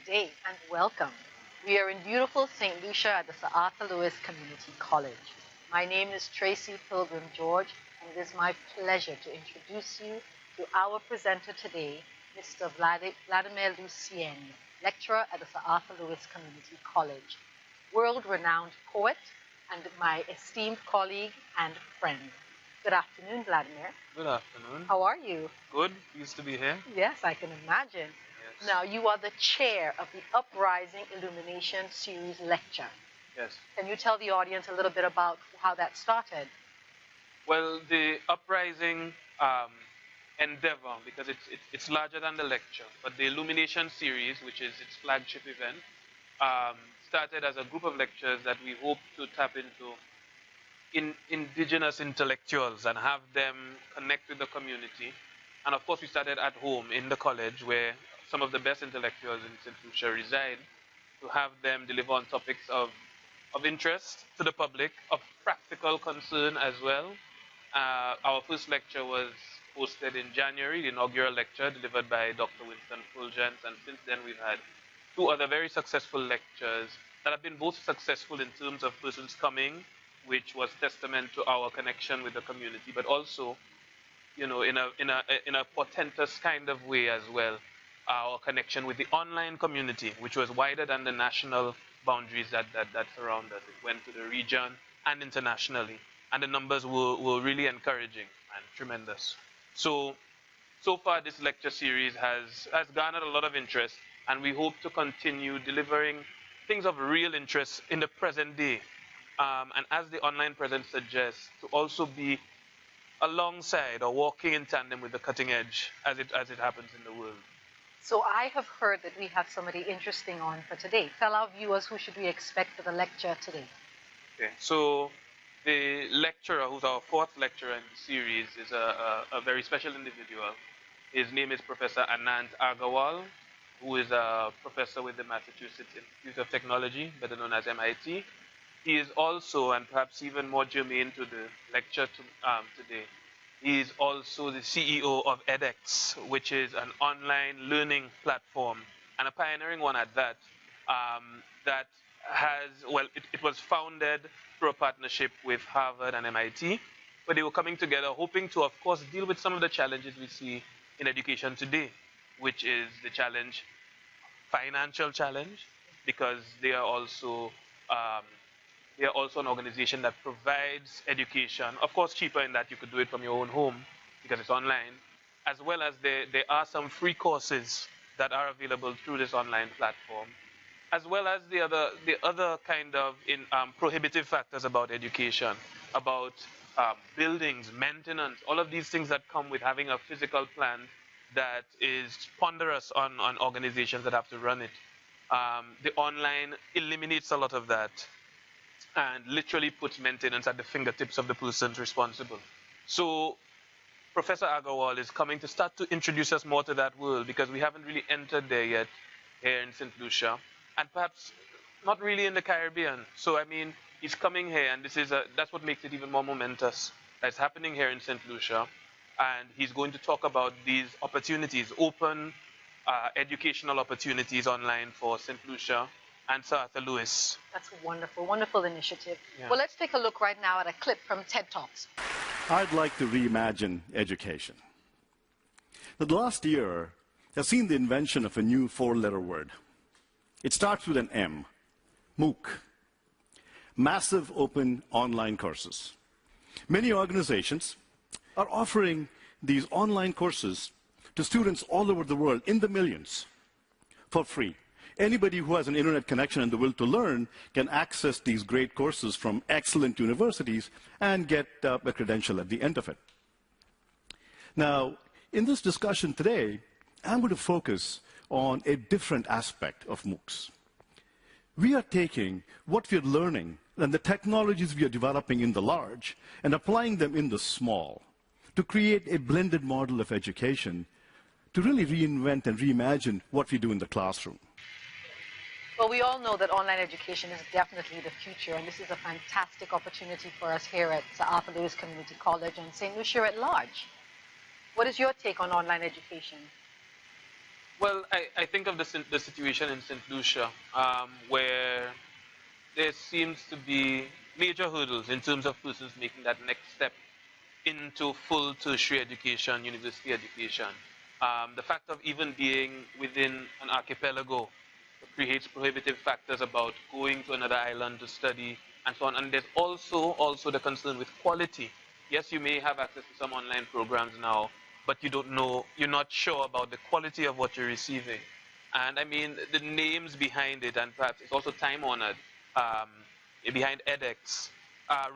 day and welcome. We are in beautiful St. Lucia at the Sir Arthur Lewis Community College. My name is Tracy Pilgrim George, and it is my pleasure to introduce you to our presenter today, Mr. Vladimir Lucien, lecturer at the Sir Arthur Lewis Community College, world-renowned poet, and my esteemed colleague and friend. Good afternoon, Vladimir. Good afternoon. How are you? Good. Pleased to be here. Yes, I can imagine. Yes. Now, you are the chair of the Uprising Illumination Series Lecture. Yes. Can you tell the audience a little bit about how that started? Well, the Uprising endeavor, because it's larger than the lecture, but the Illumination Series, which is its flagship event, started as a group of lectures that we hope to tap into indigenous intellectuals and have them connect with the community. And of course, we started at home in the college where some of the best intellectuals in St. Lucia reside, to have them deliver on topics of interest to the public, of practical concern as well. Our first lecture was hosted in January, the inaugural lecture delivered by Dr. Winston Fulgence, and since then we've had two other very successful lectures that have been both successful in terms of persons coming, which was testament to our connection with the community, but also, you know, in a portentous kind of way as well, our connection with the online community, which was wider than the national boundaries that surround us. It went to the region and internationally, and the numbers were really encouraging and tremendous. So far this lecture series has garnered a lot of interest, and we hope to continue delivering things of real interest in the present day. And as the online presence suggests, to also be alongside or walking in tandem with the cutting edge as it happens in the world. So I have heard that we have somebody interesting on for today. Tell our viewers, who should we expect for the lecture today? Okay, so the lecturer, who's our fourth lecturer in the series, is a very special individual. His name is Professor Anant Agarwal, who is a professor with the Massachusetts Institute of Technology, better known as MIT. He is also, and perhaps even more germane to the lecture today, he is also the CEO of edX, which is an online learning platform, and a pioneering one at that, that has, well, it was founded through a partnership with Harvard and MIT, where they were coming together hoping to, of course, deal with some of the challenges we see in education today, which is the challenge, financial challenge, because they are also an organization that provides education, of course cheaper in that you could do it from your own home because it's online, as well as there are some free courses that are available through this online platform, as well as the other kind of prohibitive factors about education, about buildings, maintenance, all of these things that come with having a physical plant that is ponderous on organizations that have to run it. The online eliminates a lot of that and literally puts maintenance at the fingertips of the persons responsible. So Professor Agarwal is coming to start to introduce us more to that world, because we haven't really entered there yet here in St. Lucia, and perhaps not really in the Caribbean. So I mean, he's coming here, and that's what makes it even more momentous. That's happening here in St. Lucia, and he's going to talk about these opportunities, open educational opportunities online for St. Lucia and Sir Arthur Lewis. That's a wonderful, wonderful initiative. Yeah. Well, let's take a look right now at a clip from TED Talks. I'd like to reimagine education. The last year has seen the invention of a new four-letter word. It starts with an M, MOOC, massive open online courses. Many organizations are offering these online courses to students all over the world, in the millions, for free. Anybody who has an internet connection and the will to learn can access these great courses from excellent universities and get a credential at the end of it. Now, in this discussion today, I'm going to focus on a different aspect of MOOCs. We are taking what we're learning and the technologies we are developing in the large and applying them in the small to create a blended model of education to really reinvent and reimagine what we do in the classroom. Well, we all know that online education is definitely the future, and this is a fantastic opportunity for us here at Sir Arthur Lewis Community College and St. Lucia at large. What is your take on online education? Well, I think of the situation in St. Lucia, where there seems to be major hurdles in terms of persons making that next step into full tertiary education, university education. The fact of even being within an archipelago creates prohibitive factors about going to another island to study and so on. And there's also the concern with quality. Yes, you may have access to some online programs now, but you don't know, you're not sure about the quality of what you're receiving. And I mean, the names behind it, and perhaps it's also time honored, um, behind edX,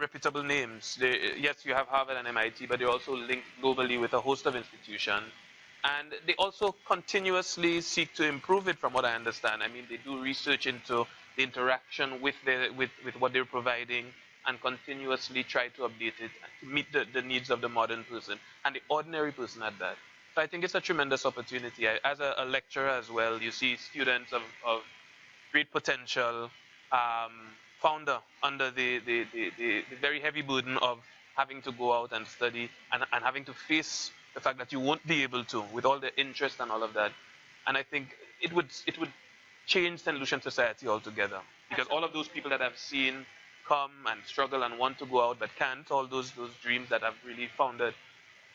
reputable names. Yes, you have Harvard and MIT, but they're also linked globally with a host of institutions. And they also continuously seek to improve it, from what I understand. I mean, they do research into the interaction with what they're providing and continuously try to update it to meet the needs of the modern person and the ordinary person at that. So I think it's a tremendous opportunity. As a lecturer as well, you see students of great potential, um, founder under the very heavy burden of having to go out and study and having to face the fact that you won't be able to with all the interest and all of that. And I think it would change St. Lucian society altogether, because all of those people that I've seen come and struggle and want to go out but can't, all those dreams that I've really founded,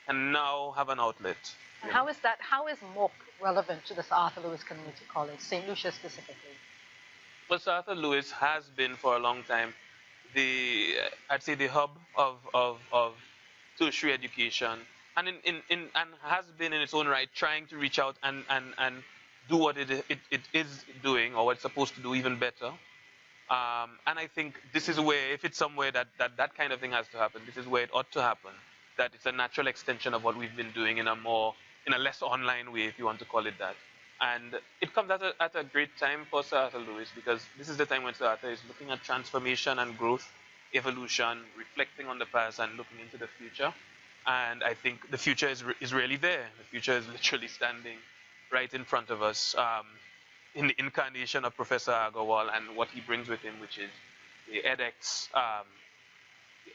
and now have an outlet. And how is that? How is MOOC relevant to the Sir Arthur Lewis Community College, St. Lucia specifically? Well, Sir Arthur Lewis has been for a long time I'd say the hub of tertiary education, and and has been in its own right trying to reach out and do what it is doing, or what it's supposed to do, even better. And I think this is where, if it's somewhere that kind of thing has to happen, this is where it ought to happen. That it's a natural extension of what we've been doing in a less online way, if you want to call it that. And it comes at a great time for Sir Arthur Lewis, because this is the time when Sir Arthur is looking at transformation and growth, evolution, reflecting on the past and looking into the future. And I think the future is really there. The future is literally standing right in front of us, in the incarnation of Professor Agarwal and what he brings with him, which is the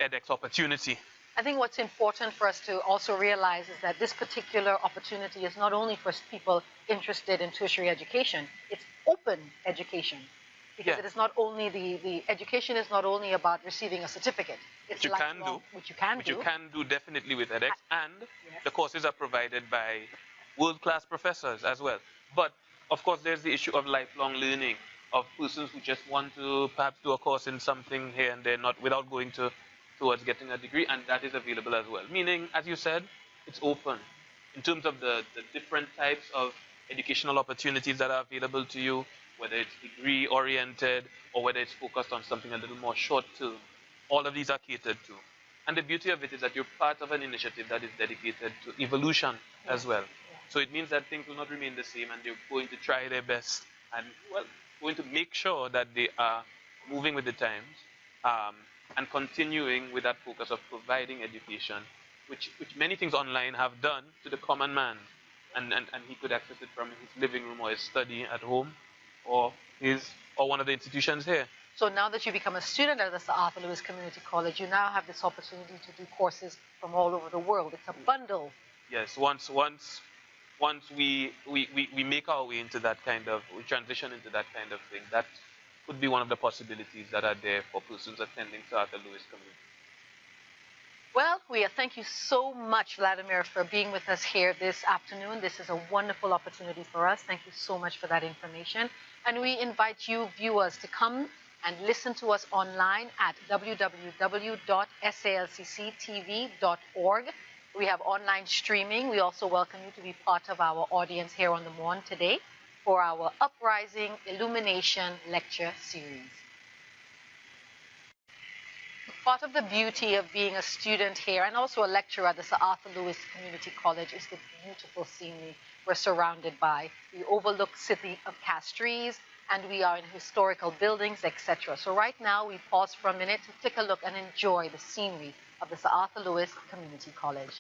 edX opportunity. I think what's important for us to also realize is that this particular opportunity is not only for people interested in tertiary education, it's open education. Because it is not only the education is not only about receiving a certificate. It's which you can do definitely with edX, and yes, the courses are provided by world-class professors as well. But of course, there's the issue of lifelong learning, of persons who just want to perhaps do a course in something here and there, not without going towards getting a degree, and that is available as well. Meaning, as you said, it's open in terms of the different types of educational opportunities that are available to you, whether it's degree oriented or whether it's focused on something a little more short term. All of these are catered to. And the beauty of it is that you're part of an initiative that is dedicated to evolution as well. So it means that things will not remain the same, and they're going to try their best and, well, going to make sure that they are moving with the times, and continuing with that focus of providing education, which many things online have done to the common man. And he could access it from his living room or his study at home, or one of the institutions here. So now that you become a student at the Sir Arthur Lewis Community College, you now have this opportunity to do courses from all over the world. It's a bundle. Yes, once we make our way into that kind of, we transition into that kind of thing, that could be one of the possibilities that are there for persons attending Sir Arthur Lewis Community. Well, thank you so much, Vladimir, for being with us here this afternoon. This is a wonderful opportunity for us. Thank you so much for that information. And we invite you viewers to come and listen to us online at www.salcctv.org. We have online streaming. We also welcome you to be part of our audience here on the Morn today for our Uprising Illumination lecture series. Part of the beauty of being a student here and also a lecturer at the Sir Arthur Lewis Community College is the beautiful scenery we're surrounded by. We overlook city of Castries, and we are in historical buildings, etc. So right now we pause for a minute to take a look and enjoy the scenery of the Sir Arthur Lewis Community College.